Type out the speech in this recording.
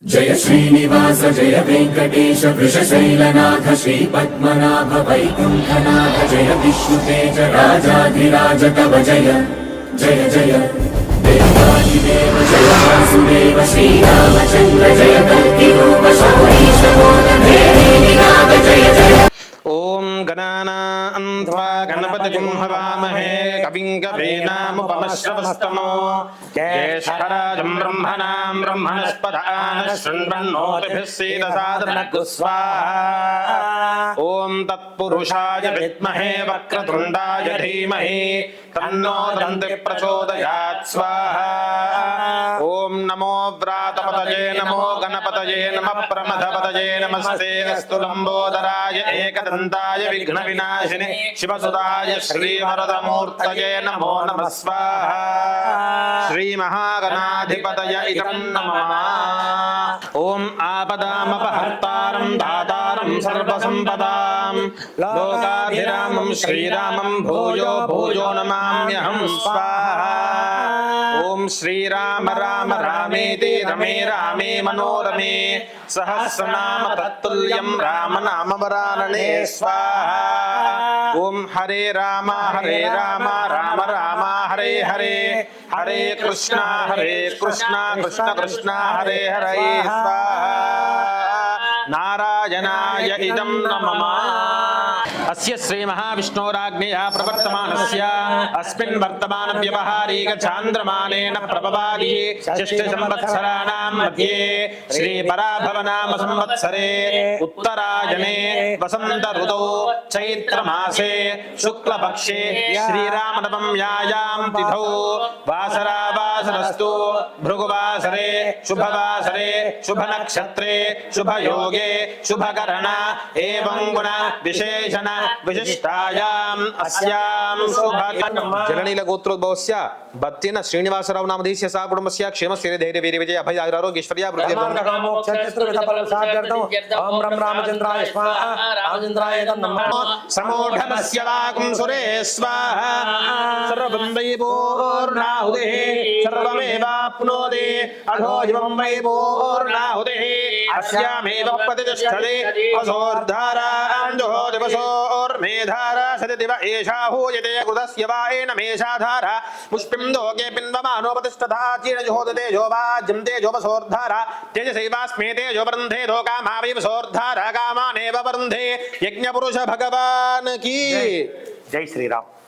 जय श्रीनिवास जय वेंकटेश वृषशैलनाथ श्रीपद्मनाभ वैकुंठनाथ जय विष्णुतेज राजाधिराज तव जय जय जय देवादिदेव जय वासुदेव श्रीरामचंद्र जय कल्किरूप शौरीश मोदभेदीनाथ जय जय। ओम गणानान्त्वा गणपतिं हवामहे कविं कवीनामुपमश्रवस्तमो ज्येष्ठराजं ब्रह्मणां ब्रह्मणस्पदान शृण्वन्नोतिभिः सीदसादनः स्वाहा। ओम तत्पुरुषाय विद्महे वक्रतुण्डाय धीमहि तन्नो दन्तिः प्रचोदयात् स्वाहा। ओम नमो व्रातपतये नमो गणपतये नमः प्रमथपतये नमस्ते अस्तु लंबोदराय एकदन्ताय विघ्नविनाशिने शिवसुताय श्रीवरदमूर्तये नमो नमः स्वाहा। श्रीमहागणाधिपतय इदं नमः। ओम आपदामपहर्तारं दातारं सर्वसम्पदां लोकाभिरामं श्रीरामं भूयो भूयो नमाम्यहं स्वाहा। ओम श्रीराम राम रामेति रमे रामे मनोरमे सहस्रनाम तत्तुल्यं राम नाम वरानने स्वाहा। ओम हरे राम राम राम हरे हरे हरे कृष्णा कृष्ण कृष्ण हरे हरे स्वाहा। नारायणाय इदं नमः। अस्य श्री महाविष्णोराज्ञया प्रवर्तमानस्य अस्मिन् वर्तमान व्यवहारिक चान्द्रमानेन प्रभवादि षष्ठ संवत्सराणां मध्ये श्री पराभवनाम संवत्सरे उत्तरायणे वसंत ऋतौ चैत्र मासे शुक्लपक्षे श्रीरामनवम्यायां तिथौ वासरावासरस्तु भृगुवासरे शुभवासरे शुभनक्षत्रे शुभयोगे शुभकरण एवं गुण विशेषण विशिष्टायाम् अस्यां जननील गोत्रोद्भवस्य बत्तेन श्रीनिवासराव नामधेयस्य सह कुटुंबस्य क्षेमस्य धैर्य वीर्य विजय अभय आरोग्यैश्वर्य वृद्धि ओम रम रामचंद्राय स्वाहा रामचंद्राय नमः। समोढमस्य वाकुं सुरे स्वाहा सर्वं वै पूर्णाहुतिः सर्वमेवाप्नोति अधो इमं वै पूर्णाहुतिः अस्यामेव प्रतिष्ठते असोर्धाराञ्जो दिवसोर्मेधारा सदिव एषा हूयते कृतस्य वा एन मेषाधारा पुष्पिं लोके पिन्वमानोपतिष्ठता चीर्णजुहोदते जोवाज्यं तेजोपसोर्धारा तेजसैवास्मे तेजोवृन्धे लोकामावैवसोर्धारा कामानेव वृन्धे। यज्ञपुरुष भगवान की जय श्री राम।